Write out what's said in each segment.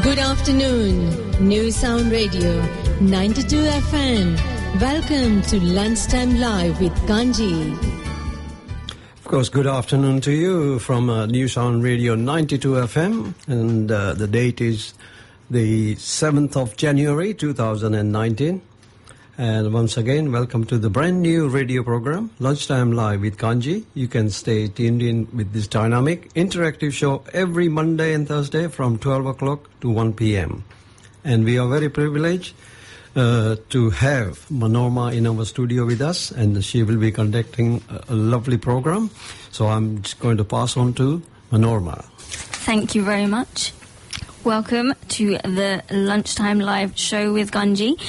Good afternoon, Nusound Radio 92 FM. Welcome to Lunchtime Live with Kanji. Of course, good afternoon to you from Nusound Radio 92 FM, and the date is the 7th of January 2019. And once again, welcome to the brand new radio program, Lunchtime Live with Kanji. You can stay tuned in with this dynamic, interactive show every Monday and Thursday from 12 o'clock to 1 p.m. And we are very privileged to have Manorma in our studio with us, and she will be conducting a lovely program. So I'm just going to pass on to Manorma. Thank you very much. Welcome to the Lunchtime Live show with Ganji.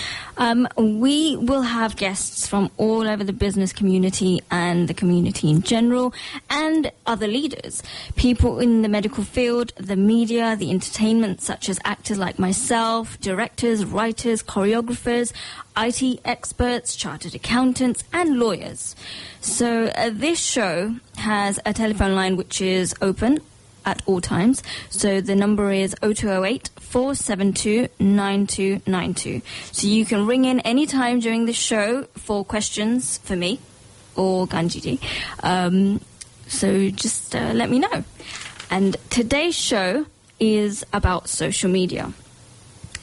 We will have guests from all over the business community and the community in general, and other leaders, people in the medical field, the media, the entertainment, such as actors like myself, directors, writers, choreographers, IT experts, chartered accountants, and lawyers. So this show has a telephone line which is open at all times. So the number is 0208 472 9292. So you can ring in any time during the show for questions for me or Ganji. So just let me know. And today's show is about social media.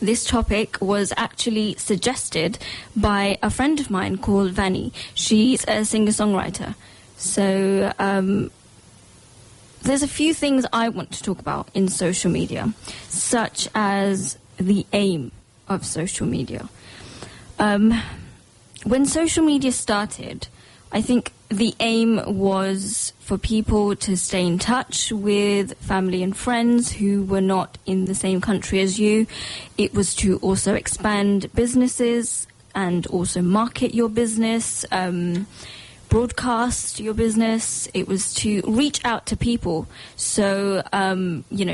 This topic was actually suggested by a friend of mine called Vanny. She's a singer-songwriter. So there's a few things I want to talk about in social media, such as the aim of social media. When social media started, I think the aim was for people to stay in touch with family and friends who were not in the same country as you. It was to also expand businesses and also market your business, broadcast your business. It was to reach out to people. So,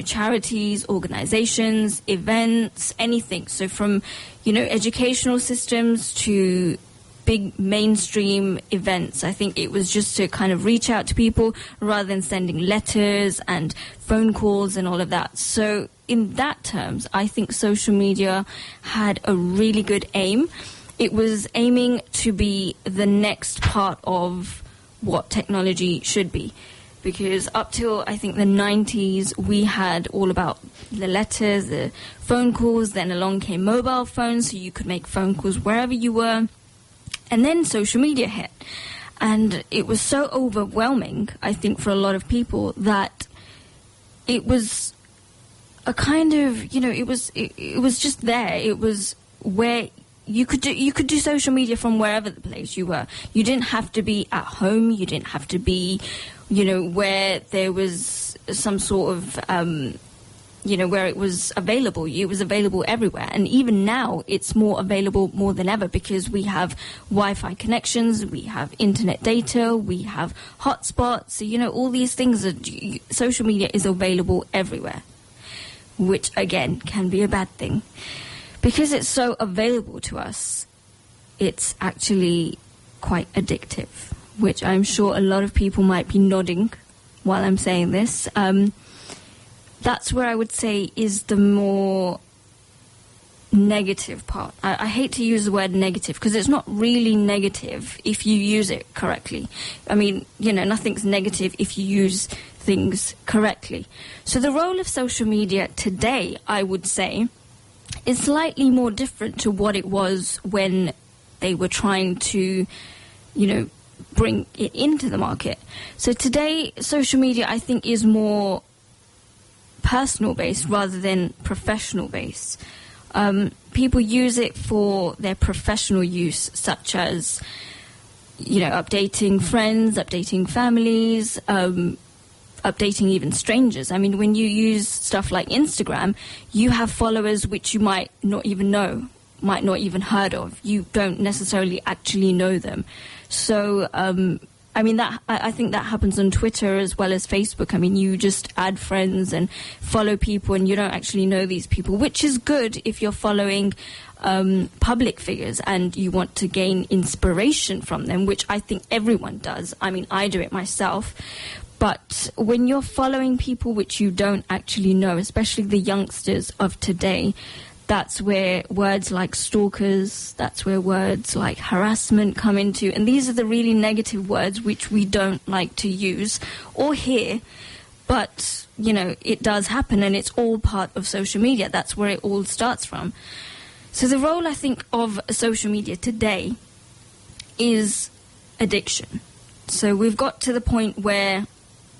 charities, organizations, events, anything. So from, educational systems to big mainstream events. I think it was just to kind of reach out to people rather than sending letters and phone calls and all of that. So in that terms, I think social media had a really good aim. It was aiming to be the next part of what technology should be. Because up till, I think, the 90s, we had all about the letters, the phone calls. Then along came mobile phones, so you could make phone calls wherever you were. And then social media hit. And it was so overwhelming, I think, for a lot of people that it was a kind of, it was just there. It was where you could do social media from wherever the place you were. You didn't have to be at home. You didn't have to be, where there was some sort of, where it was available. It was available everywhere. And even now, it's more available more than ever because we have Wi-Fi connections, we have internet data, we have hotspots. So, all these things, social media is available everywhere, which, again, can be a bad thing. Because it's so available to us, it's actually quite addictive, which I'm sure a lot of people might be nodding while I'm saying this. That's where I would say is the more negative part. I hate to use the word negative because it's not really negative if you use it correctly. I mean, nothing's negative if you use things correctly. So the role of social media today, I would say, is slightly more different to what it was when they were trying to, bring it into the market. So today, social media, I think, is more personal-based rather than professional-based. People use it for their professional use, such as, updating friends, updating families, updating even strangers. I mean, when you use stuff like Instagram, you have followers which you might not even know, might not even heard of. You don't necessarily actually know them. So, I think that happens on Twitter as well as Facebook. I mean, you just add friends and follow people and you don't actually know these people, which is good if you're following public figures and you want to gain inspiration from them, which I think everyone does. I mean, I do it myself. But when you're following people which you don't actually know, especially the youngsters of today, that's where words like stalkers, that's where words like harassment come into. And these are the really negative words which we don't like to use or hear. But, you know, it does happen, and it's all part of social media. That's where it all starts from. So the role, I think, of social media today is addiction. So we've got to the point where,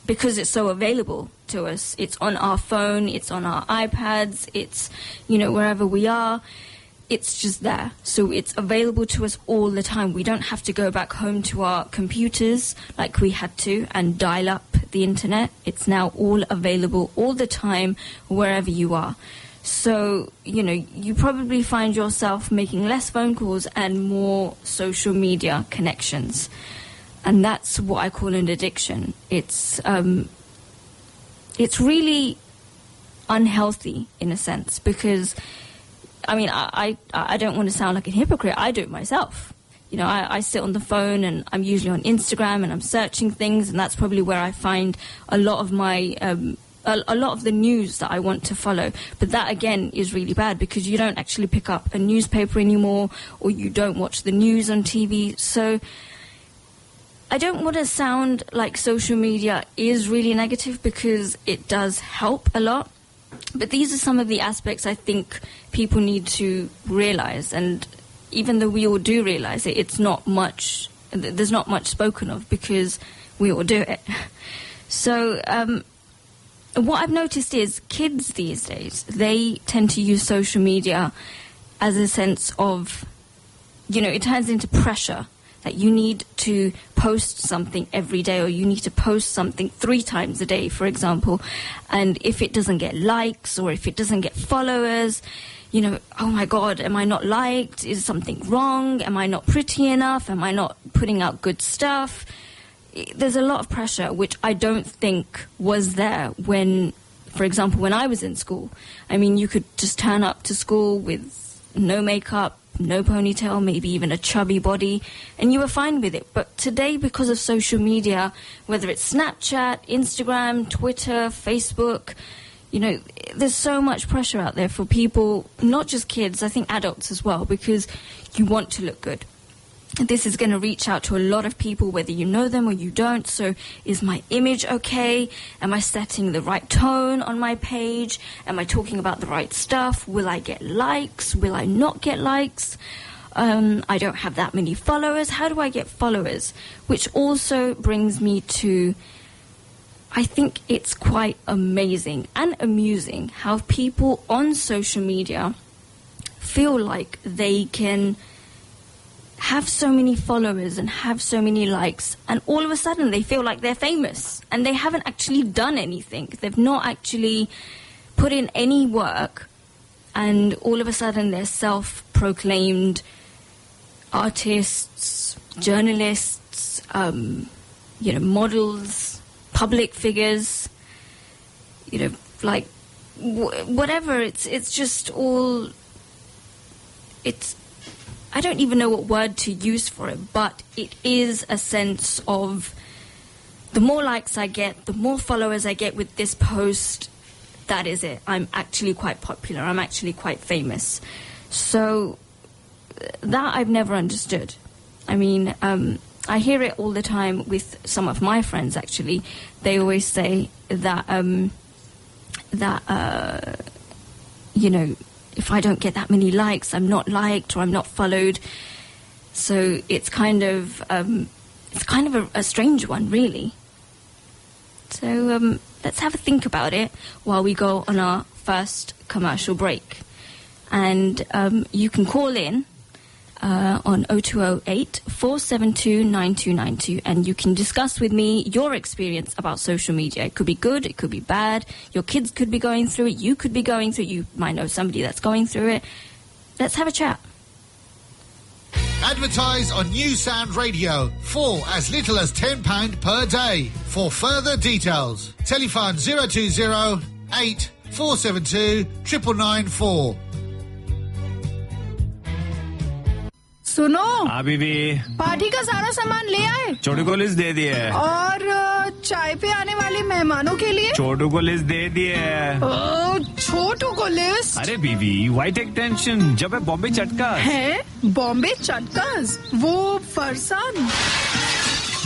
because it's so available to us, it's on our phone, it's on our iPads, it's, you know, wherever we are, it's just there. So it's available to us all the time. We don't have to go back home to our computers like we had to and dial up the internet. It's now all available all the time, wherever you are. So, you know, you probably find yourself making less phone calls and more social media connections. And that's what I call an addiction. It's really unhealthy in a sense, because, I mean, I don't want to sound like a hypocrite. I do it myself. You know, I sit on the phone and I'm usually on Instagram and I'm searching things, and that's probably where I find a lot of my a lot of the news that I want to follow. But that, again, is really bad, because you don't actually pick up a newspaper anymore, or you don't watch the news on TV. So I don't want to sound like social media is really negative, because it does help a lot. But these are some of the aspects I think people need to realize. And even though we all do realize it, it's not much, there's not much spoken of, because we all do it. So what I've noticed is kids these days, they tend to use social media as a sense of, you know, it turns into pressure. That you need to post something every day, or you need to post something 3 times a day, for example. And if it doesn't get likes, or if it doesn't get followers, you know, oh my God, am I not liked? Is something wrong? Am I not pretty enough? Am I not putting out good stuff? There's a lot of pressure, which I don't think was there when, for example, when I was in school. I mean, you could just turn up to school with no makeup, no ponytail, maybe even a chubby body, and you were fine with it. But today, because of social media, whether it's Snapchat, Instagram, Twitter, Facebook, you know, there's so much pressure out there for people, not just kids, I think adults as well, because you want to look good. This is going to reach out to a lot of people, whether you know them or you don't. So is my image okay? Am I setting the right tone on my page? Am I talking about the right stuff? Will I get likes? Will I not get likes? I don't have that many followers. How do I get followers? Which also brings me to, I think it's quite amazing and amusing how people on social media feel like they can have so many followers and have so many likes, and all of a sudden they feel like they're famous, and they haven't actually done anything. They've not actually put in any work, and all of a sudden they're self-proclaimed artists, journalists, you know, models, public figures, you know, like whatever. It's just all, it's, I don't even know what word to use for it, but it is a sense of, the more likes I get, the more followers I get with this post, that is it. I'm actually quite popular. I'm actually quite famous. So that I've never understood. I mean, I hear it all the time with some of my friends, actually. They always say that, you know, if I don't get that many likes, I'm not liked or I'm not followed. So it's kind of a strange one, really. So let's have a think about it while we go on our first commercial break. And you can call in on 0208 472 9292, and you can discuss with me your experience about social media. It could be good, it could be bad. Your kids could be going through it, you could be going through it, you might know somebody that's going through it. Let's have a chat. Advertise on Nusound Radio for as little as £10 per day. For further details, telephone 020 8 472 9994. सुनो बीवी party का सारा सामान ले आए? छोटू को list दे दिए और चाय पे आने वाले मेहमानों के लिए छोटू को लिस्ट दे दिए छोटू को लिस्ट? अरे बीवी वाई टेक टेंशन जब है बॉम्बे चटका है बॉम्बे चटकास वो फरसान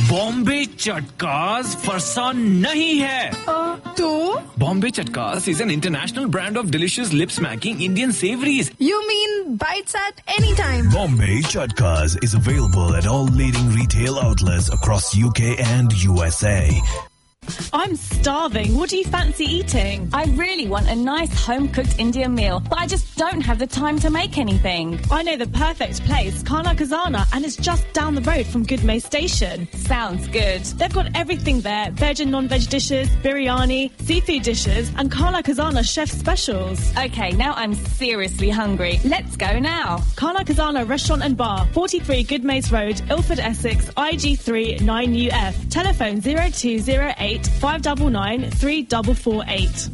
बॉम्बे चटकास फरसान नहीं है तो Bombay चटकास is an international brand of delicious lip smacking Indian savories. You mean bites at any time? Bombay Chutkas is available at all leading retail outlets across UK and USA. I'm starving. What do you fancy eating? I really want a nice home-cooked Indian meal, but I just don't have the time to make anything. I know the perfect place, Khana Khazana, and it's just down the road from Goodmay Station. Sounds good. They've got everything there, veg and non-veg dishes, biryani, seafood dishes, and Khana Khazana chef specials. Okay, now I'm seriously hungry. Let's go now. Khana Khazana Restaurant and Bar, 43 Goodmays Road, Ilford, Essex, IG3 9UF. Telephone 0208 599 3448.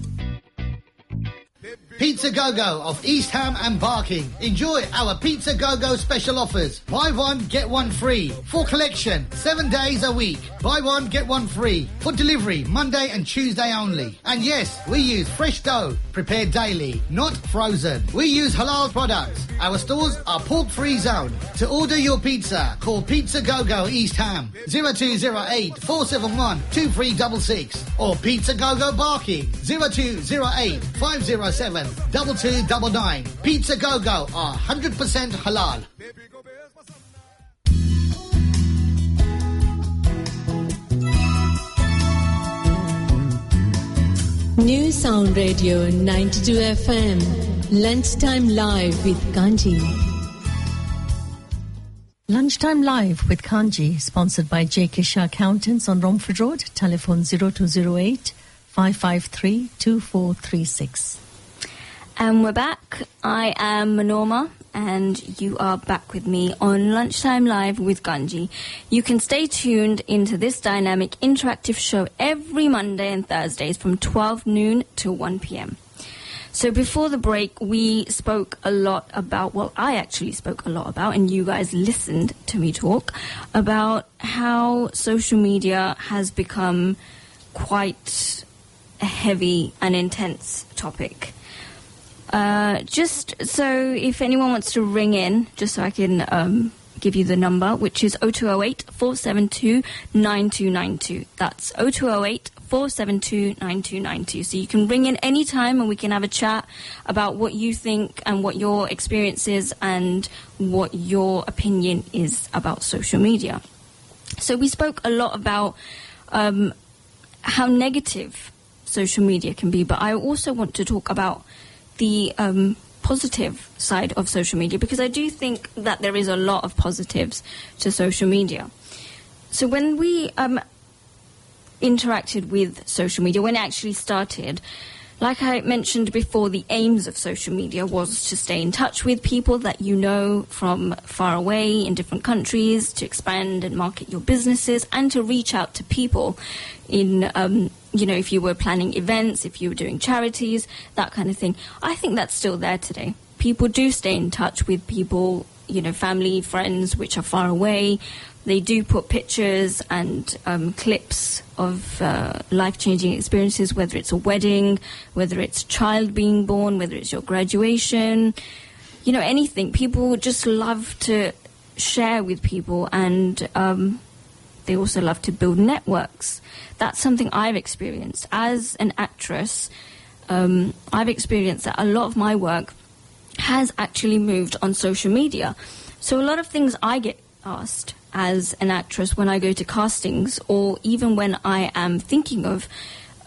Pizza Go-Go of East Ham and Barking. Enjoy our Pizza Go-Go special offers. Buy one, get one free. For collection, 7 days a week. Buy one, get one free. For delivery, Monday and Tuesday only. And yes, we use fresh dough, prepared daily, not frozen. We use halal products. Our stores are pork-free zone. To order your pizza, call Pizza Go-Go East Ham 0208 471 2366 or Pizza Go-Go Barking 0208 507 2299. Pizza Go-Go are 100% halal. Nusound Radio 92 FM. Lunchtime Live with Kanji. Lunchtime Live with Kanji, sponsored by J.K. Shah Accountants on Romford Road. Telephone 0208 553 2436. And we're back. I am Manorma, and you are back with me on Lunchtime Live with Ganji. You can stay tuned into this dynamic interactive show every Monday and Thursdays from 12 noon to 1 p.m. So before the break, we spoke a lot about, well, I actually spoke a lot about, and you guys listened to me talk, about how social media has become quite a heavy and intense topic. Just so if anyone wants to ring in, just so I can give you the number, which is 0208 472 9292. That's 0208 472 9292. So you can ring in any time and we can have a chat about what you think and what your experience is and what your opinion is about social media. So we spoke a lot about how negative social media can be, but I also want to talk about the positive side of social media, because I do think that there is a lot of positives to social media. So when we interacted with social media, when it actually started, like I mentioned before, the aims of social media was to stay in touch with people that you know from far away in different countries, to expand and market your businesses, and to reach out to people in, you know, if you were planning events, if you were doing charities, that kind of thing. I think that's still there today. People do stay in touch with people, you know, family, friends, which are far away. They do put pictures and clips of life-changing experiences, whether it's a wedding, whether it's a child being born, whether it's your graduation, you know, anything. People just love to share with people, and they also love to build networks. That's something I've experienced. As an actress, I've experienced that a lot of my work has actually moved on social media. So a lot of things I get asked as an actress when I go to castings, or even when I am thinking of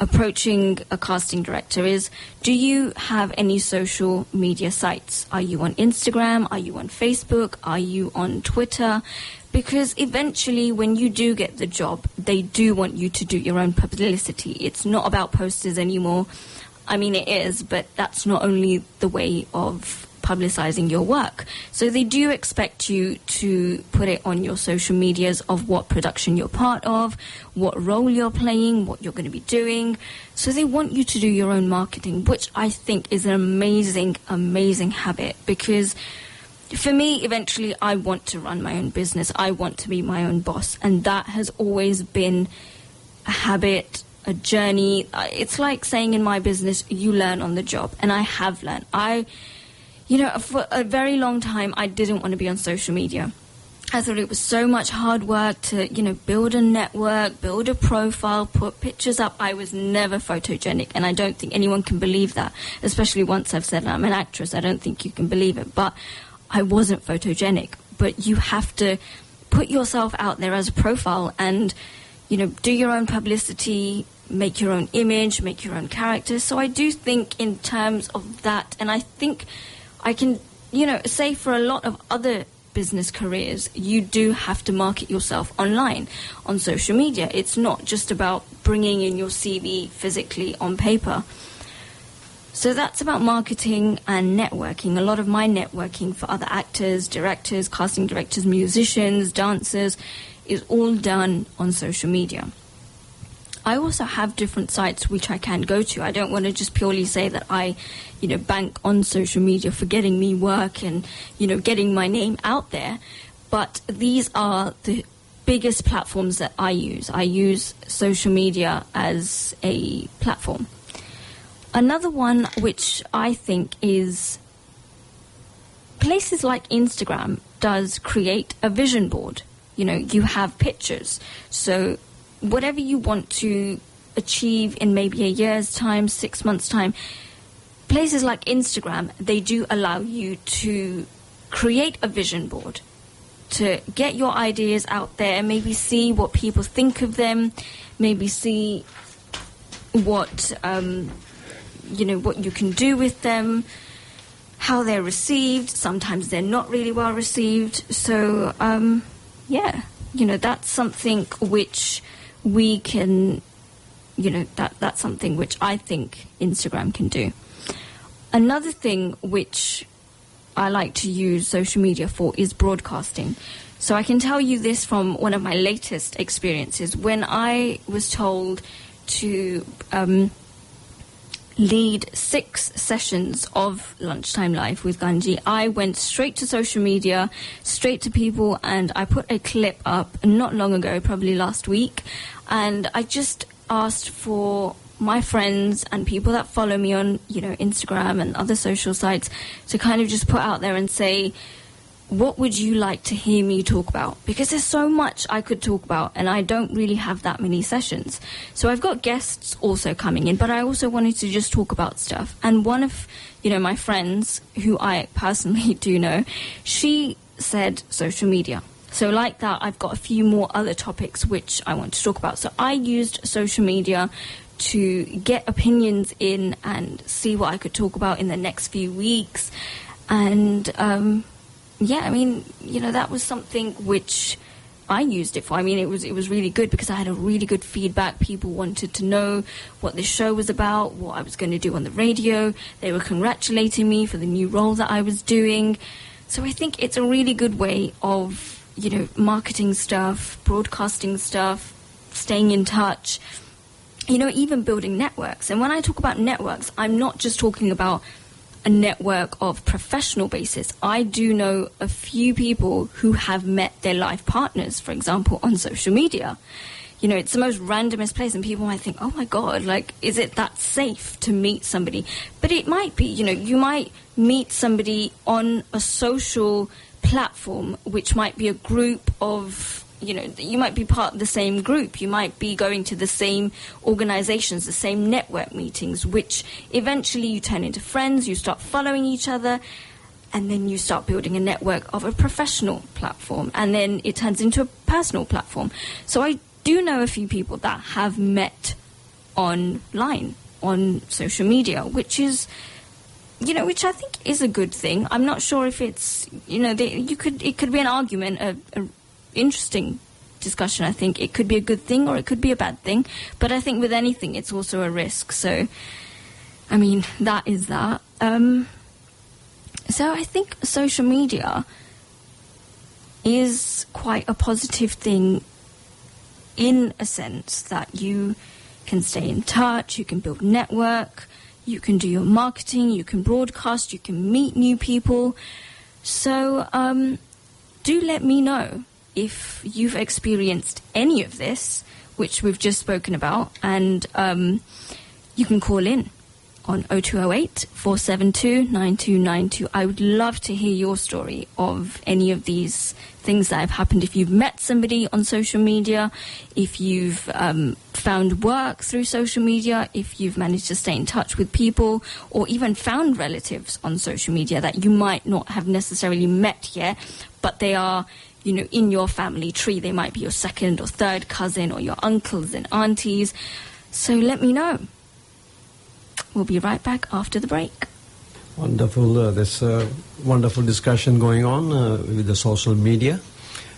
approaching a casting director, is, do you have any social media sites? Are you on Instagram? Are you on Facebook? Are you on Twitter? Because eventually when you do get the job, they do want you to do your own publicity. It's not about posters anymore. I mean, it is, but that's not only the way of publicizing your work. So they do expect you to put it on your social medias of what production you're part of, what role you're playing, what you're going to be doing. So they want you to do your own marketing, which I think is an amazing, amazing habit, because for me, eventually, I want to run my own business. I want to be my own boss. And that has always been a habit, a journey. It's like saying in my business, you learn on the job. And I have learned. For a very long time, I didn't want to be on social media. I thought it was so much hard work to, build a network, build a profile, put pictures up. I was never photogenic, and I don't think anyone can believe that, especially once I've said I'm an actress. I don't think you can believe it, but I wasn't photogenic. But you have to put yourself out there as a profile and, do your own publicity, make your own image, make your own character. So I do think in terms of that, and I think I can, say for a lot of other business careers, you do have to market yourself online, on social media. It's not just about bringing in your CV physically on paper. So that's about marketing and networking. A lot of my networking for other actors, directors, casting directors, musicians, dancers is all done on social media. I also have different sites which I can go to. I don't want to just purely say that I, bank on social media for getting me work and, getting my name out there. But these are the biggest platforms that I use. I use social media as a platform. Another one which I think is places like Instagram does create a vision board. You have pictures. So whatever you want to achieve in maybe a year's time, 6 months' time, places like Instagram, they do allow you to create a vision board, to get your ideas out there, maybe see what people think of them, maybe see what, what you can do with them, how they're received. Sometimes they're not really well received. So, that's something which we can, that's something which I think Instagram can do. Another thing which I like to use social media for is broadcasting. So I can tell you this from one of my latest experiences. When I was told to lead 6 sessions of Lunchtime Live with Ganji, I went straight to social media, straight to people, and I put a clip up not long ago, probably last week, and I just asked for my friends and people that follow me on, Instagram and other social sites to kind of just put out there and say, what would you like to hear me talk about? Because there's so much I could talk about, and I don't really have that many sessions. So I've got guests also coming in, but I also wanted to just talk about stuff. And one of, my friends, who I personally do know, she said social media. So like that, I've got a few more other topics which I want to talk about. So I used social media to get opinions in and see what I could talk about in the next few weeks. And, that was something which I used it for. I mean, it was really good because I had a really good feedback. People wanted to know what the show was about, what I was going to do on the radio. They were congratulating me for the new role that I was doing. So I think it's a really good way of, marketing stuff, broadcasting stuff, staying in touch, even building networks. And when I talk about networks, I'm not just talking about a network of professional basis. I do know a few people who have met their life partners, for example, on social media. It's the most randomest place, and people might think, oh my God, is it that safe to meet somebody? But it might be, you might meet somebody on a social platform, which might be a group of, you might be part of the same group. You might be going to the same organizations, the same network meetings, which eventually you turn into friends, you start following each other, and then you start building a network of a professional platform, and then it turns into a personal platform. So I do know a few people that have met online, on social media, which is, which I think is a good thing. I'm not sure if it's, it could be an argument, a interesting discussion. I think it could be a good thing or it could be a bad thing. But I think with anything, it's also a risk. So, that is that. So I think social media is quite a positive thing in a sense that you can stay in touch, you can build network, you can do your marketing, you can broadcast, you can meet new people. So do let me know if you've experienced any of this, which we've just spoken about, and you can call in on 0208 472 9292. I would love to hear your story of any of these things that have happened. If you've met somebody on social media, if you've found work through social media, if you've managed to stay in touch with people, or even found relatives on social media that you might not have necessarily met yet, but they are, you know, in your family tree. They might be your second or third cousin or your uncles and aunties. So let me know. We'll be right back after the break. Wonderful. There's a wonderful discussion going on with the social media.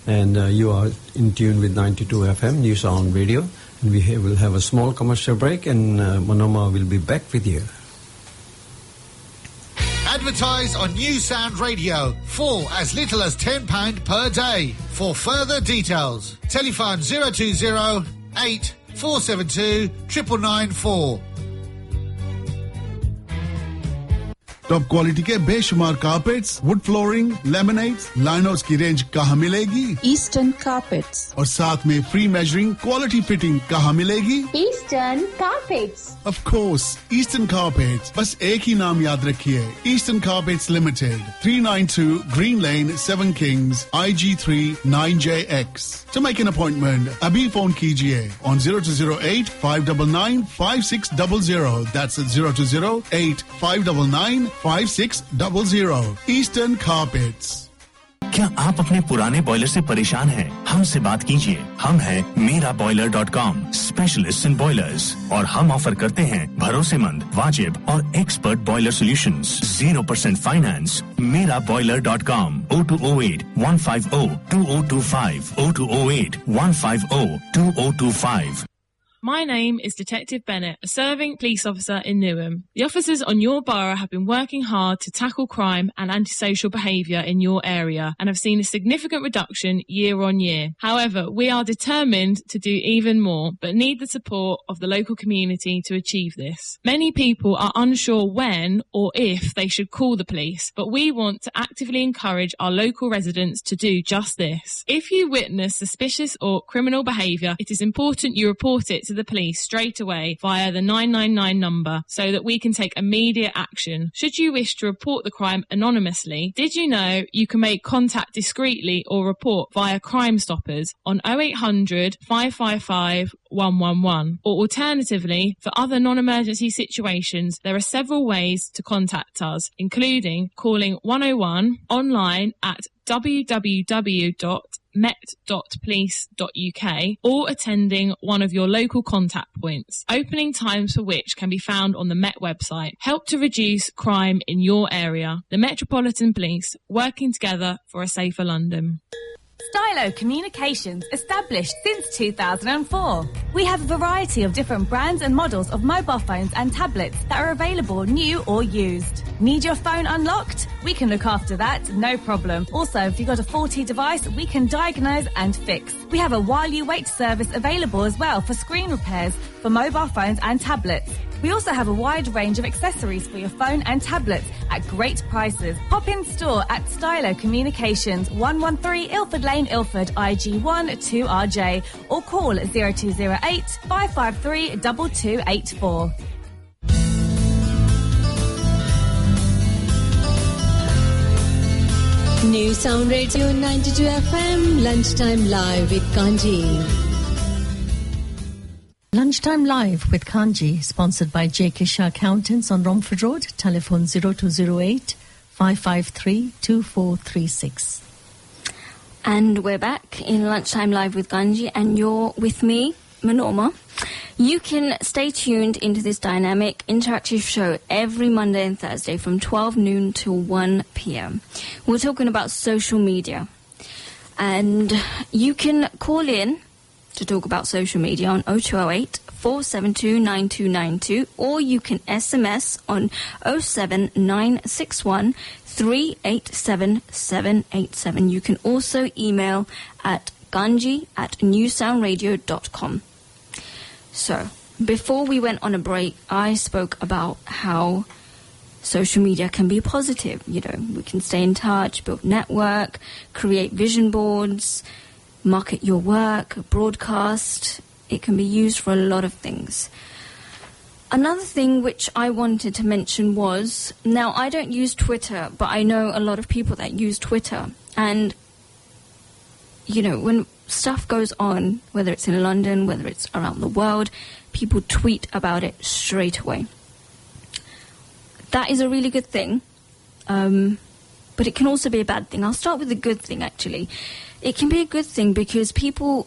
And you are in tune with 92 FM, Nusound Radio. And we will have a small commercial break, and Manorma will be back with you. Advertise on Nusound Radio for as little as £10 per day. For further details, telephone 020 8 472 9994. Top quality के बेशुमार carpets, would flooring, laminates, liners की range कहाँ मिलेगी? Eastern carpets. और साथ में free measuring, quality fitting कहाँ मिलेगी? Eastern carpets. Of course, Eastern Carpets. बस एक ही नाम याद रखिए, Eastern Carpets Limited, 392 Green Lane, 7 Kings, IG3 9JX. To make an appointment, अभी फोन कीजिए on 0208 599 5600. That's 0208 599 5600. Eastern Carpets. क्या आप अपने पुराने बॉयलर से परेशान हैं? हमसे बात कीजिए। हम हैं meraboiler.com, स्पेशलिस्ट इन बॉयलर्स, और हम ऑफर करते हैं भरोसेमंद, वाजिब और expert boiler solutions. 0% finance. meraboiler.com, 0208 150 2025, 0208 150 2025. My name is Detective Bennett, a serving police officer in Newham. The officers on your borough have been working hard to tackle crime and antisocial behaviour in your area and have seen a significant reduction year on year. However, we are determined to do even more, but need the support of the local community to achieve this. Many people are unsure when or if they should call the police, but we want to actively encourage our local residents to do just this. If you witness suspicious or criminal behaviour, it is important you report it to the police straight away via the 999 number so that we can take immediate action. Should you wish to report the crime anonymously, did you know you can make contact discreetly or report via Crime Stoppers on 0800 555 111, or alternatively, for other non-emergency situations, there are several ways to contact us, including calling 101, online at www.met.police.uk, or attending one of your local contact points, opening times for which can be found on the Met website. Help to reduce crime in your area. The Metropolitan Police, working together for a safer London. Stylo Communications, established since 2004. We have a variety of different brands and models of mobile phones and tablets that are available new or used. Need your phone unlocked? We can look after that, no problem. Also, if you've got a faulty device, we can diagnose and fix. We have a while you wait service available as well for screen repairs for mobile phones and tablets. We also have a wide range of accessories for your phone and tablets at great prices. Pop in store at Stylo Communications, 113 Ilford Lane, Ilford, IG1 2RJ, or call 0208 553 2284. Nusound Radio 92 FM, Lunchtime Live with Kanji. Lunchtime Live with Kanji, sponsored by J.K. Shah Accountants on Romford Road. Telephone 0208 553 2436. And we're back in Lunchtime Live with Kanji, and you're with me, Manorma. You can stay tuned into this dynamic, interactive show every Monday and Thursday from 12 noon till 1 p.m. We're talking about social media. And you can call in to talk about social media on 0208 472 9292, or you can SMS on 07961 387 787. You can also email at ganji@newsoundradio.com. So, before we went on a break, I spoke about how social media can be positive. You know, we can stay in touch, build network, create vision boards, market your work, broadcast. It can be used for a lot of things. Another thing which I wanted to mention was, now I don't use Twitter, but I know a lot of people that use Twitter. And, you know, when stuff goes on, whether it's in London, whether it's around the world, people tweet about it straight away. That is a really good thing, but it can also be a bad thing. I'll start with the good thing, actually. It can be a good thing because people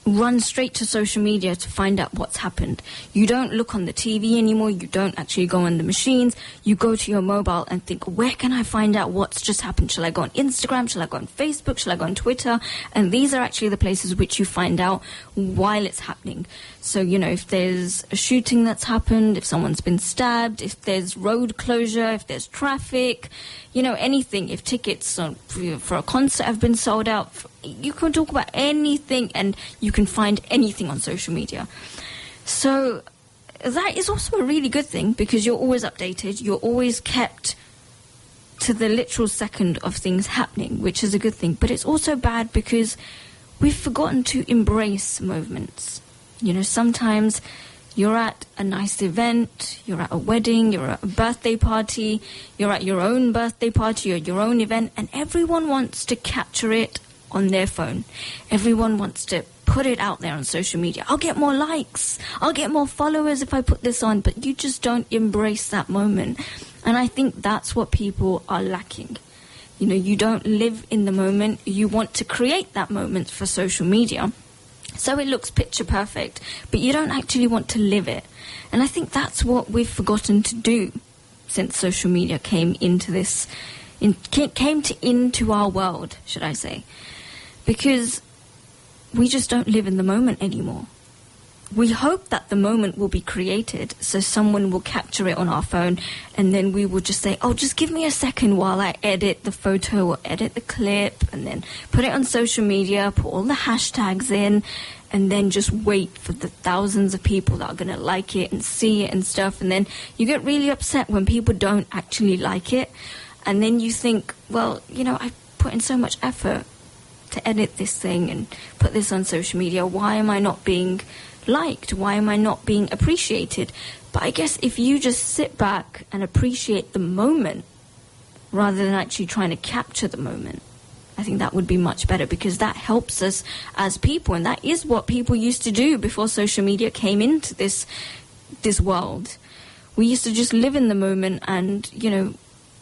run straight to social media to find out what's happened. You don't look on the TV anymore. You don't actually go on the machines. You go to your mobile and think, where can I find out what's just happened? Shall I go on Instagram? Shall I go on Facebook? Shall I go on Twitter? And these are actually the places which you find out while it's happening. So, you know, if there's a shooting that's happened, if someone's been stabbed, if there's road closure, if there's traffic, you know, anything, if tickets for a concert have been sold out, you can talk about anything and you can find anything on social media. So that is also a really good thing because you're always updated, you're always kept to the literal second of things happening, which is a good thing. But it's also bad because we've forgotten to embrace moments. You know, sometimes you're at a nice event, you're at a wedding, you're at a birthday party, you're at your own birthday party or your own event, and everyone wants to capture it on their phone. Everyone wants to put it out there on social media. I'll get more likes, I'll get more followers if I put this on, but you just don't embrace that moment. And I think that's what people are lacking. You know, you don't live in the moment. You want to create that moment for social media, so it looks picture perfect, but you don't actually want to live it. And I think that's what we've forgotten to do since social media came into this, into our world, should I say. Because we just don't live in the moment anymore. We hope that the moment will be created, so someone will capture it on our phone, and then we will just say, oh, just give me a second while I edit the photo or edit the clip, and then put it on social media, put all the hashtags in, and then just wait for the thousands of people that are going to like it and see it and stuff. And then you get really upset when people don't actually like it, and then you think, well, you know, I put in so much effort to edit this thing and put this on social media. Why am I not being liked? Why am I not being appreciated? But I guess if you just sit back and appreciate the moment rather than actually trying to capture the moment, I think that would be much better, because that helps us as people, and that is what people used to do before social media came into this world. We used to just live in the moment and, you know,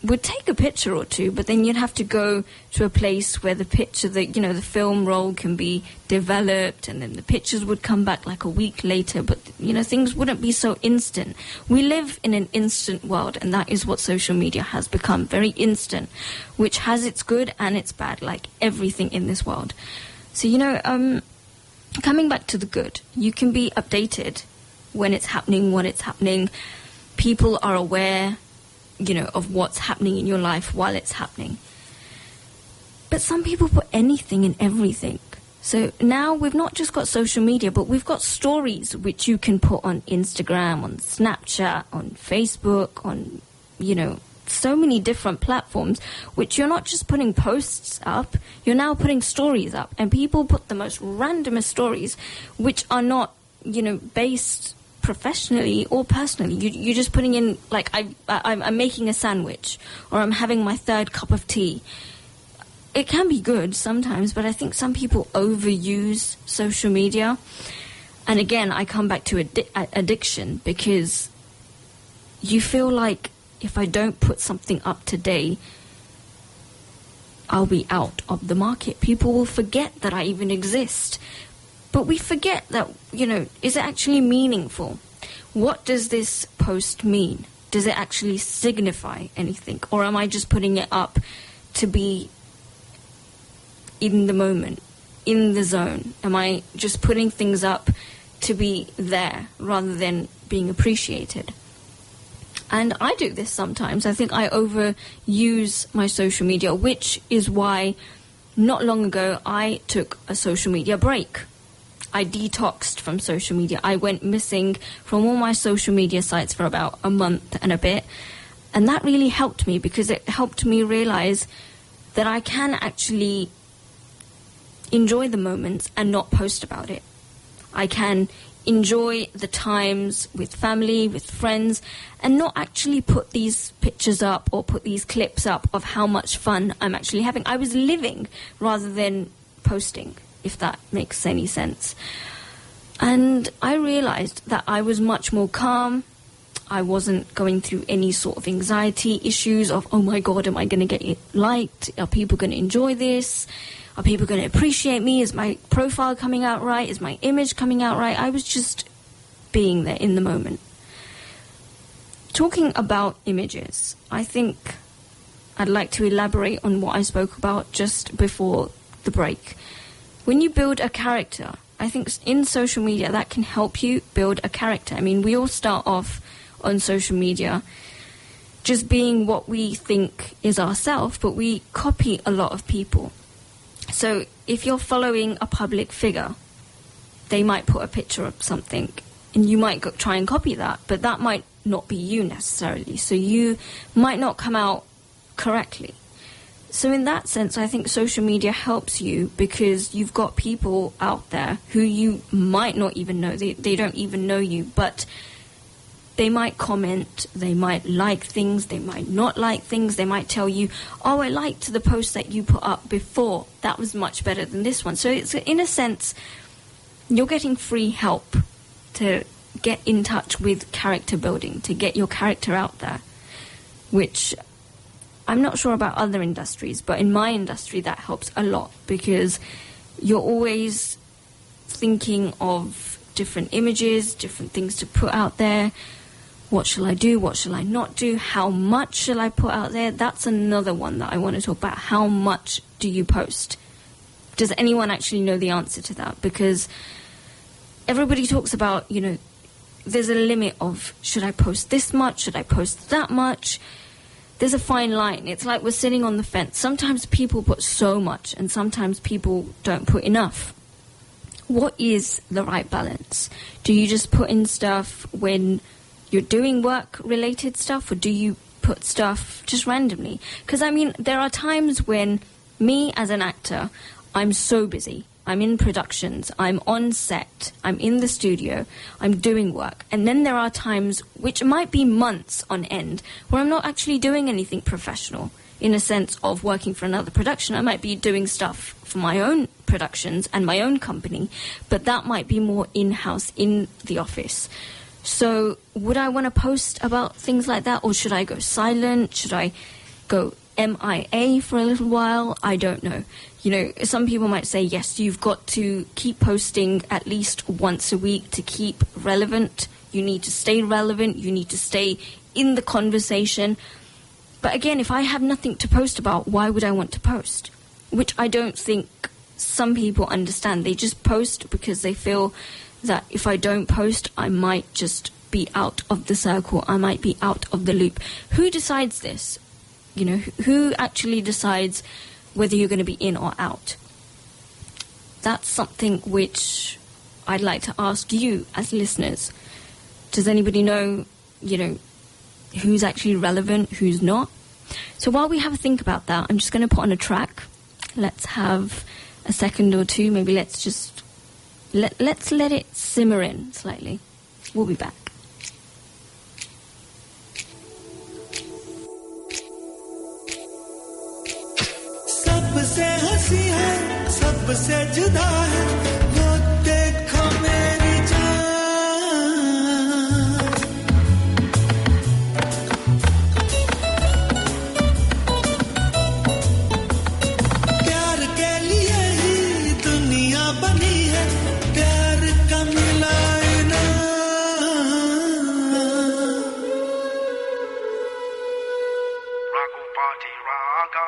would take a picture or two, but then you'd have to go to a place where the picture, the film roll can be developed, and then the pictures would come back like a week later, but, you know, things wouldn't be so instant. We live in an instant world, and that is what social media has become, very instant, which has its good and its bad, like everything in this world. So, you know, coming back to the good, you can be updated when it's happening, what it's happening. People are aware, you know, of what's happening in your life while it's happening. But some people put anything and everything. So now we've not just got social media, but we've got stories which you can put on Instagram, on Snapchat, on Facebook, on, you know, so many different platforms, which you're not just putting posts up, you're now putting stories up. And people put the most randomest stories, which are not, you know, based professionally or personally. You're just putting in, like, I'm making a sandwich, or I'm having my third cup of tea. It can be good sometimes, but I think some people overuse social media. And again, I come back to addiction, because you feel like if I don't put something up today, I'll be out of the market. People will forget that I even exist. But we forget that, you know, is it actually meaningful? What does this post mean? Does it actually signify anything? Or am I just putting it up to be in the moment, in the zone? Am I just putting things up to be there rather than being appreciated? And I do this sometimes. I think I overuse my social media, which is why not long ago I took a social media break. I detoxed from social media. I went missing from all my social media sites for about a month and a bit. And that really helped me because it helped me realize that I can actually enjoy the moments and not post about it. I can enjoy the times with family, with friends, and not actually put these pictures up or put these clips up of how much fun I'm actually having. I was living rather than posting, if that makes any sense. And I realized that I was much more calm. I wasn't going through any sort of anxiety issues of, oh my God, am I going to get it liked? Are people going to enjoy this? Are people going to appreciate me? Is my profile coming out right? Is my image coming out right? I was just being there in the moment. Talking about images, I think I'd like to elaborate on what I spoke about just before the break. When you build a character, I think in social media that can help you build a character. I mean, we all start off on social media just being what we think is ourselves, but we copy a lot of people. So if you're following a public figure, they might put a picture of something and you might try and copy that, but that might not be you necessarily. So you might not come out correctly. So in that sense, I think social media helps you because you've got people out there who you might not even know. They don't even know you, but they might comment, they might like things, they might not like things, they might tell you, oh, I liked the post that you put up before, that was much better than this one. So it's, in a sense, you're getting free help to get in touch with character building, to get your character out there, which I'm not sure about other industries, but in my industry that helps a lot because you're always thinking of different images, different things to put out there. What shall I do? What shall I not do? How much shall I put out there? That's another one that I want to talk about. How much do you post? Does anyone actually know the answer to that? Because everybody talks about, you know, there's a limit of, should I post this much? Should I post that much? There's a fine line. It's like we're sitting on the fence. Sometimes people put so much and sometimes people don't put enough. What is the right balance? Do you just put in stuff when you're doing work-related stuff, or do you put stuff just randomly? Because, I mean, there are times when me as an actor, I'm so busy. I'm in productions, I'm on set, I'm in the studio, I'm doing work. And then there are times, which might be months on end, where I'm not actually doing anything professional, in a sense of working for another production. I might be doing stuff for my own productions and my own company, but that might be more in-house, in the office. So would I want to post about things like that, or should I go silent? Should I go MIA for a little while? I don't know. You know, some people might say, yes, you've got to keep posting at least once a week to keep relevant. You need to stay relevant. You need to stay in the conversation. But again, if I have nothing to post about, why would I want to post? Which I don't think some people understand. They just post because they feel that if I don't post, I might just be out of the circle. I might be out of the loop. Who decides this? You know, who actually decides whether you're going to be in or out? That's something which I'd like to ask you as listeners. Does anybody know, you know, who's actually relevant, who's not? So while we have a think about that, I'm just going to put on a track. Let's have a second or two. Maybe let's just let's let it simmer in slightly. We'll be back. सबसे हंसी है सबसे जुदा है वो देखो मेरी जान प्यार के लिए ही दुनिया बनी है प्यार का मिला Ragu party raga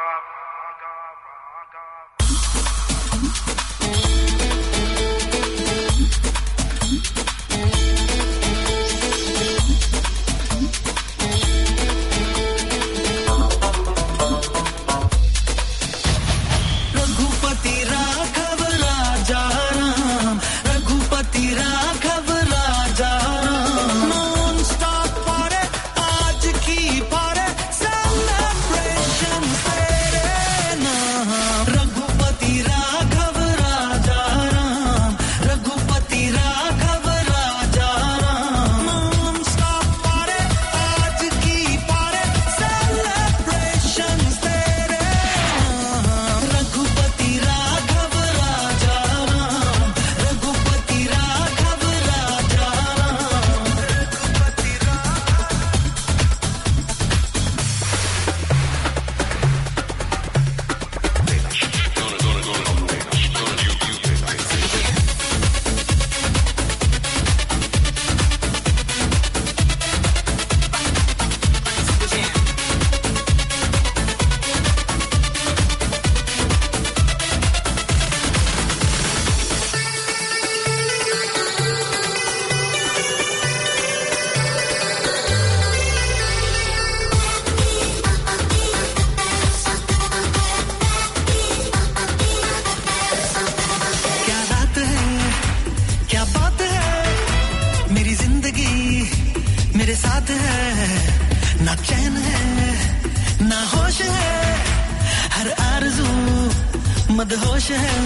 मदहोश है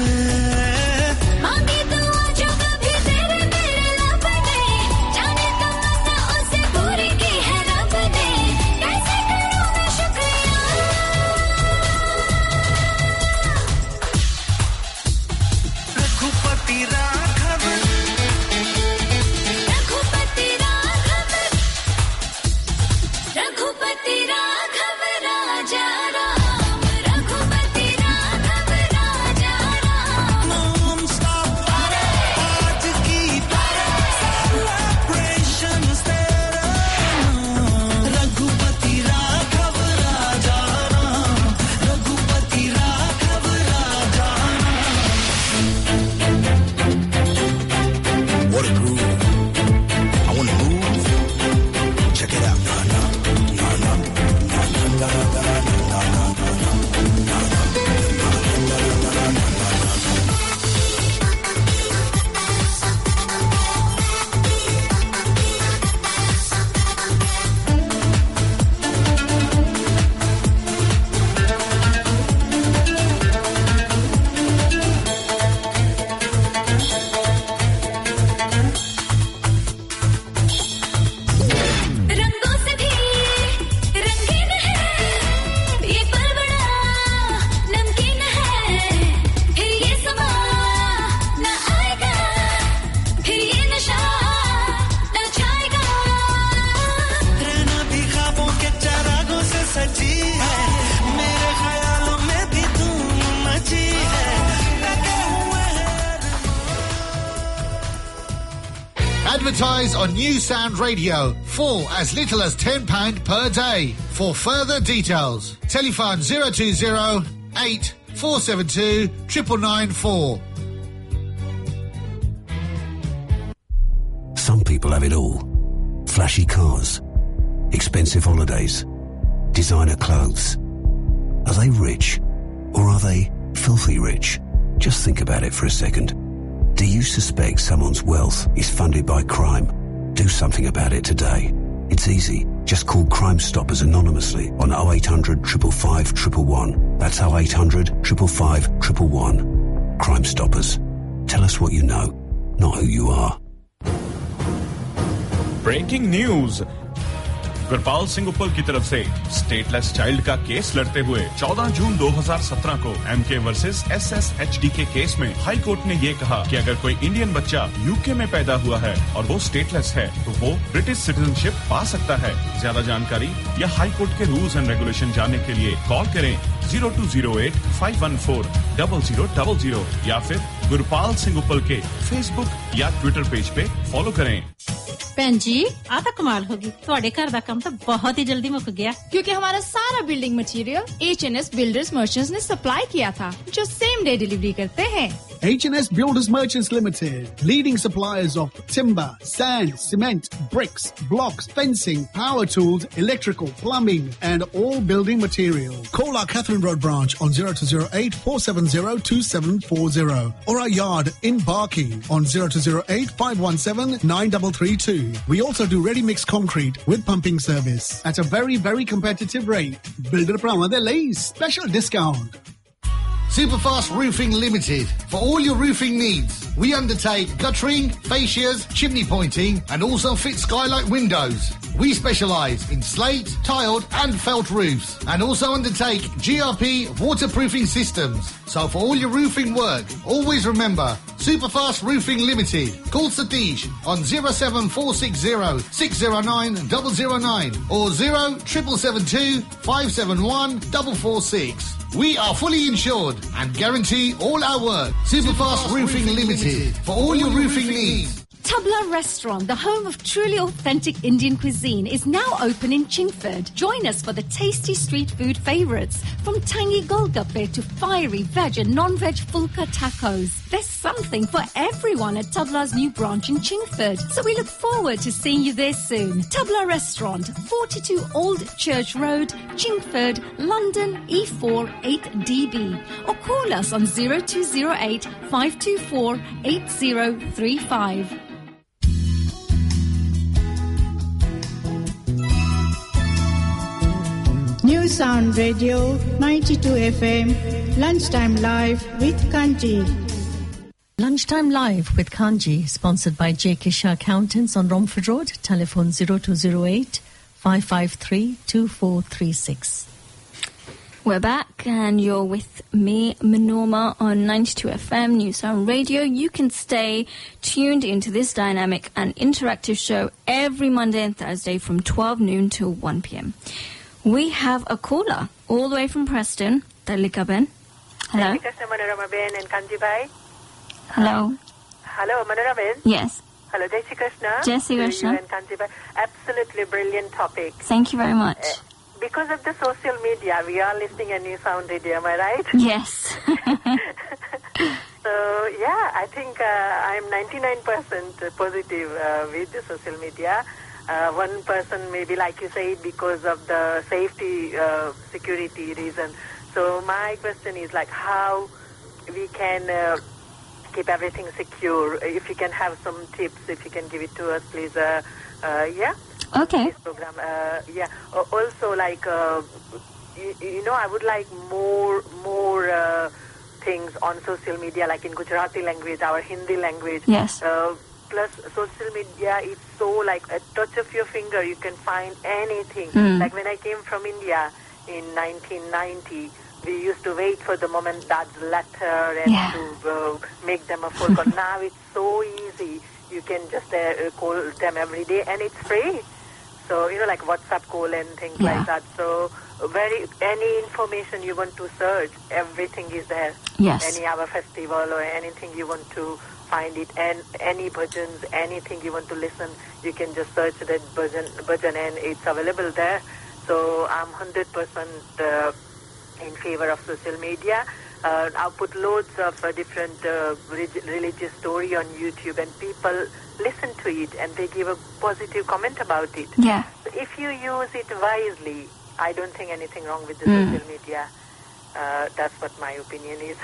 मांगी दुआ जो कभी तेरे मेरे लब ने जाने तमन्ना उसे पूरी की है रब ने कैसे करूं मैं शुक्रिया रघुपति राघव रघुपति राघव रघुपति राघव राजा राम रघुपति राघव राजा राम नॉन स्टॉप आज की सेलिब्रेशन तेरा रघुपति राघव राजा राम रघुपति राघव राजा What a groove. I want to move. Check it out. Nah, nah, nah, nah, nah, nah, nah, रंगों से भी रंगीन है ये पल बड़ा नमकीन है फिर ये समा न आएगा फिर ये नशा न छाएगा रहना भी ख्वाबों के चरागों से सजी है मेरे ख्यालों में भी धूम मची है लगे हुए हैं Advertise on Nusound Radio for as little as £10 per day. For further details, telephone 020 8 472 9994. Some people have it all. Flashy cars, expensive holidays, designer clothes. Are they rich or are they filthy rich? Just think about it for a second. Do you suspect someone's wealth is funded by crime? Do something about it today. It's easy. Just call Crime Stoppers anonymously on 0800 555 111. That's 0800 555 111. Crime Stoppers. Tell us what you know, not who you are. Breaking news Gurpal Singh Uppal की तरफ से stateless child का case लड़ते हुए 14 जून 2017 को MK versus SSHD के case में high court ने ये कहा कि अगर कोई इंडियन बच्चा यूके में पैदा हुआ है और वो स्टेटलेस है तो वो ब्रिटिश सिटीजनशिप पा सकता है। ज्यादा जानकारी या हाई कोर्ट के रूल्स एंड रेगुलेशन जानने के लिए कॉल करें 0208 514 0000 या फिर गुरपाल सिंह उपल के फेसबुक या ट्विटर पेज पे फॉलो करें। भैन जी आ तो कमाल होगी ਤੁਹਾਡੇ ਘਰ ਦਾ ਕੰਮ ਤਾਂ बहुत ही जल्दी मुक गया क्योंकि हमारा सारा building material H&S builders merchants ने सप्लाई किया था जो सेम डे डिलीवरी करते हैं। H&S Builders Merchants Limited, leading suppliers of timber, sand, cement, bricks, blocks, fencing, power tools, electrical, plumbing, and all building material. Call our Catherine Road branch on 0208 470 2740 or our yard in Barking on 0208 517 9332. We also do ready-mix concrete with pumping service at a very, very competitive rate. Builder Prama Delay special discount. Superfast Roofing Limited. For all your roofing needs, we undertake guttering, fascias, chimney pointing, and also fit skylight windows. We specialise in slate, tiled and felt roofs, and also undertake GRP waterproofing systems. So for all your roofing work, always remember Superfast Roofing Limited. Call Satish on 07460 609 009 or 0772 571 446. We are fully insured and guarantee all our work. Superfast Roofing Limited. For all your roofing needs. Tabla Restaurant, the home of truly authentic Indian cuisine, is now open in Chingford. Join us for the tasty street food favourites, from tangy golgappe to fiery veg and non-veg fulka tacos. There's something for everyone at Tabla's new branch in Chingford, so we look forward to seeing you there soon. Tabla Restaurant, 42 Old Church Road, Chingford, London, E4 8DB, or call us on 0208 524 8035. Nusound Radio 92 FM, Lunchtime Live with Kanji. Lunchtime Live with Kanji, sponsored by J.K. Shah Accountants on Romford Road. Telephone 0208 553 2436. We're back and you're with me, Manorma, on 92 FM Nusound Radio. You can stay tuned into this dynamic and interactive show every Monday and Thursday from 12 noon till 1 p.m. We have a caller all the way from Preston, Talika Ben. Hello. Manorama Ben and Kanji Bhai. Hello. Hello, Manorama Ben. Yes. Hello, Jai Shri Krishna. Jai Shri Krishna. You and Kanji Bhai. Absolutely brilliant topic. Thank you very much. Because of the social media, we are listening a new sound radio, am I right? Yes. So, yeah, I think I'm 99% positive with the social media. 1% maybe, like you said, because of the safety, security reason. So my question is like how we can keep everything secure. If you can have some tips, if you can give it to us, please. Yeah. Okay. This program. Yeah. Also, like you know, I would like more things on social media, like in Gujarati language, our Hindi language. Yes. Plus, social media is so like a touch of your finger, you can find anything. Like when I came from India in 1990, we used to wait for the moment dad's letter and to make them a phone call. Now it's so easy. You can just call them every day and it's free. So, you know, like WhatsApp call and things like that. So, any information you want to search, everything is there. Yes. Any our festival or anything you want to find it, and any bhajans, anything you want to listen, you can just search that bhajan and it's available there. So, I'm 100% in favor of social media. I'll put loads of different religious story on YouTube and people listen to it and they give a positive comment about it. Yeah. So if you use it wisely, I don't think anything wrong with the social media. That's what my opinion is.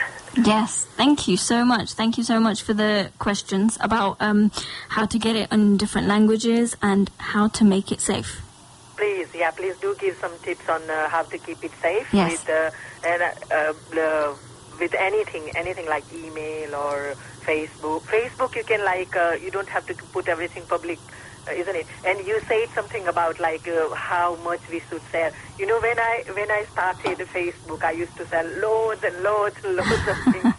Yes, thank you so much. Thank you so much for the questions about how to get it in different languages and how to make it safe. Please do give some tips on how to keep it safe. Yes. With anything like email or Facebook. Facebook, you can you don't have to put everything public, isn't it? And you said something about how much we should sell. You know, when I started Facebook, I used to sell loads and loads and loads of things.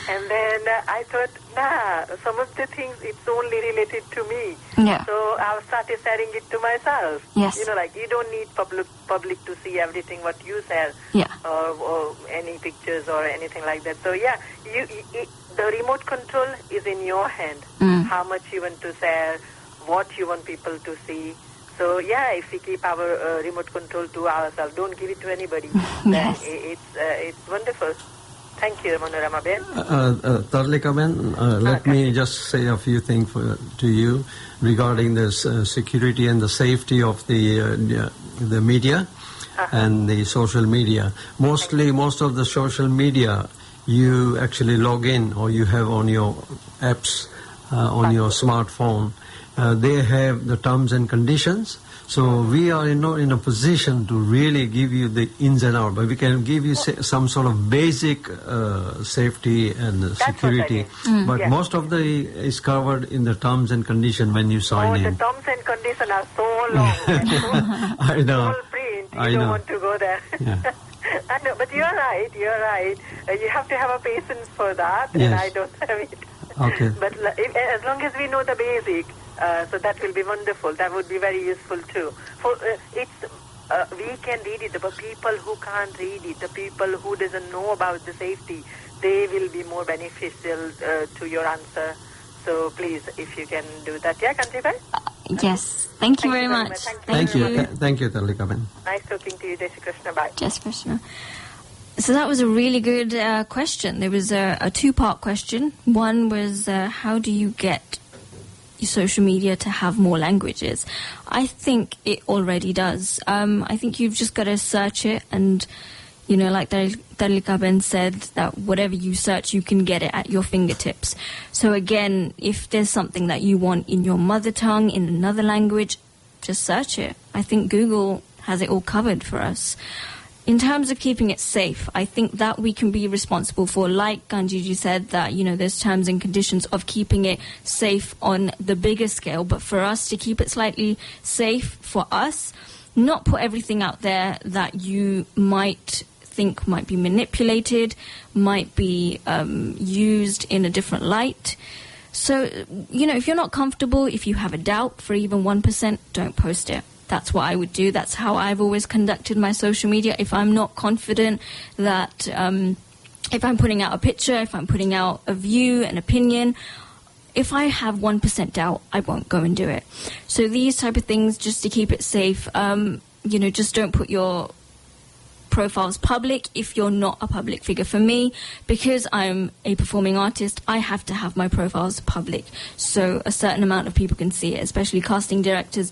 And then I thought, some of the things, it's only related to me. Yeah. So I started selling it to myself. Yes. You know, you don't need public to see everything what you sell. Yeah. Or any pictures or anything like that. So yeah, the remote control is in your hand. How much you want to sell, what you want people to see. So yeah, if we keep our remote control to ourselves, don't give it to anybody. Yes. Then it's wonderful. Thank you, Manorama Ben. Tarlika Ben, let me just say a few things to you regarding this security and the safety of the media and the social media. Most of the social media you actually log in or you have on your apps on your smartphone. They have the terms and conditions. So we are not in a position to really give you the ins and outs, but we can give you some sort of basic safety and security. But most of is covered in the terms and conditions when you sign in. The terms and conditions are so long. I know. Small print. You don't want to go there. Yeah. I know, but you're right. You have to have a patience for that, and Yes. I don't have it. Okay. But as long as we know the basic, so that will be wonderful. That would be very useful too. For we can read it, but people who can't read it, the people who doesn't know about the safety, they will be more beneficial to your answer. So please, if you can do that, yeah, Kanji? Yes. Thank you very much. Thank you. Thank you, Talika Ben. Nice talking to you, Jai Shri Krishna. Bye. Jai Shri Krishna. So that was a really good question. There was a two-part question. One was how do you get your social media to have more languages? I think it already does. I think you've just got to search it, and you know, like Talika Ben said, that whatever you search, you can get it at your fingertips. So again, if there's something that you want in your mother tongue, in another language, just search it. I think Google has it all covered for us. In terms of keeping it safe, I think that we can be responsible for, like Ganjiji said, that, you know, there's terms and conditions of keeping it safe on the bigger scale. But for us to keep it slightly safe for us, not put everything out there that you might think might be manipulated, might be used in a different light. So, you know, if you're not comfortable, if you have a doubt for even 1%, don't post it. That's what I would do. That's how I've always conducted my social media. If I'm not confident that if I'm putting out a picture, if I'm putting out a view, an opinion, if I have 1% doubt, I won't go and do it. So these type of things, just to keep it safe, you know, just don't put your profiles public if you're not a public figure. For me, because I'm a performing artist, I have to have my profiles public so a certain amount of people can see it, especially casting directors,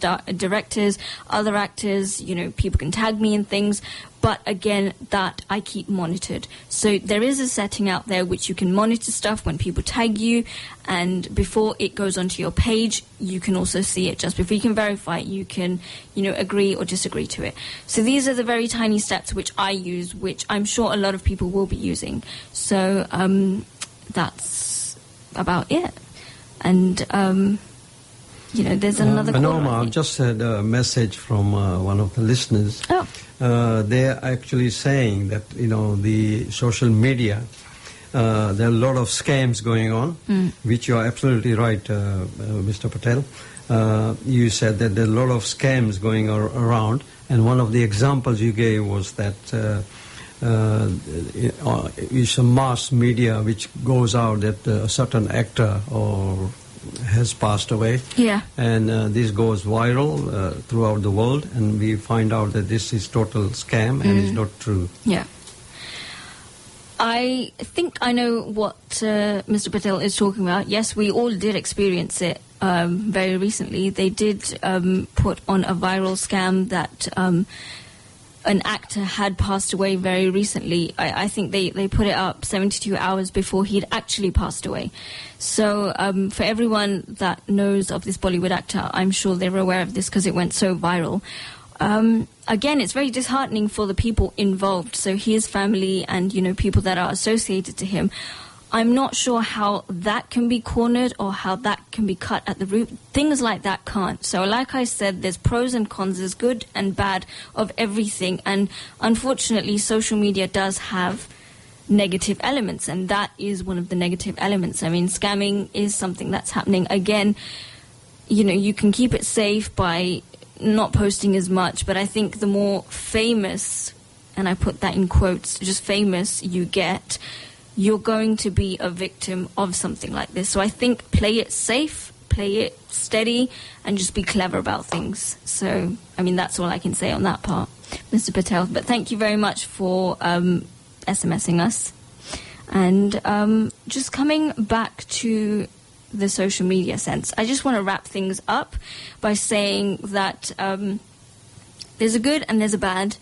other actors, you know, people can tag me in things. But again, that I keep monitored. So there is a setting out there which you can monitor stuff when people tag you, and before it goes onto your page, you can also see it. Just before you can verify it, you can, you know, agree or disagree to it. So these are the very tiny steps which I use, which I'm sure a lot of people will be using. So that's about it. And you know, there's another Manorma, I've just had a message from one of the listeners. Oh. They're actually saying that, you know, the social media, there are a lot of scams going on, which you are absolutely right, Mr. Patel. You said that there are a lot of scams going around, and one of the examples you gave was that it's a mass media which goes out that a certain actor or has passed away. Yeah. And this goes viral throughout the world, and we find out that this is total scam and is not true. Yeah. I think I know what Mr. Patel is talking about. Yes, we all did experience it very recently. They did put on a viral scam that an actor had passed away very recently. I think they put it up 72 hours before he'd actually passed away. So for everyone that knows of this Bollywood actor, I'm sure they were aware of this because it went so viral. Again, it's very disheartening for the people involved. So his family and, you know, people that are associated to him. I'm not sure how that can be cornered or how that can be cut at the root. Things like that can't. So like I said, there's pros and cons, there's good and bad of everything. And unfortunately, social media does have negative elements, and that is one of the negative elements. I mean, scamming is something that's happening. Again, you know, you can keep it safe by not posting as much, but I think the more famous, and I put that in quotes, just famous you get, you're going to be a victim of something like this. So I think play it safe, play it steady, and just be clever about things. So, I mean, that's all I can say on that part, Mr. Patel. But thank you very much for SMSing us. And just coming back to the social media sense, I just want to wrap things up by saying that there's a good and there's a bad.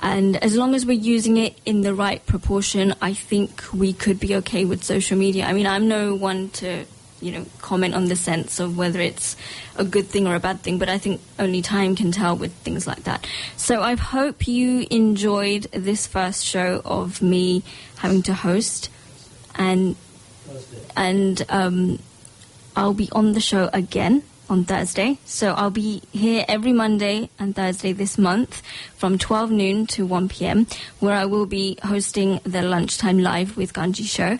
And as long as we're using it in the right proportion, I think we could be okay with social media. I mean, I'm no one to, you know, comment on the sense of whether it's a good thing or a bad thing, but I think only time can tell with things like that. So I hope you enjoyed this first show of me having to host, and I'll be on the show again on Thursday. So I'll be here every Monday and Thursday this month from 12 noon to 1 p.m, where I will be hosting the Lunchtime Live with Ganji show.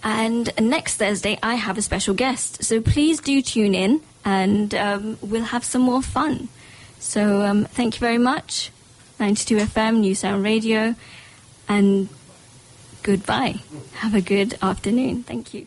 And next Thursday, I have a special guest. So please do tune in, and we'll have some more fun. So thank you very much. 92 FM, Nusound Radio, and goodbye. Have a good afternoon. Thank you.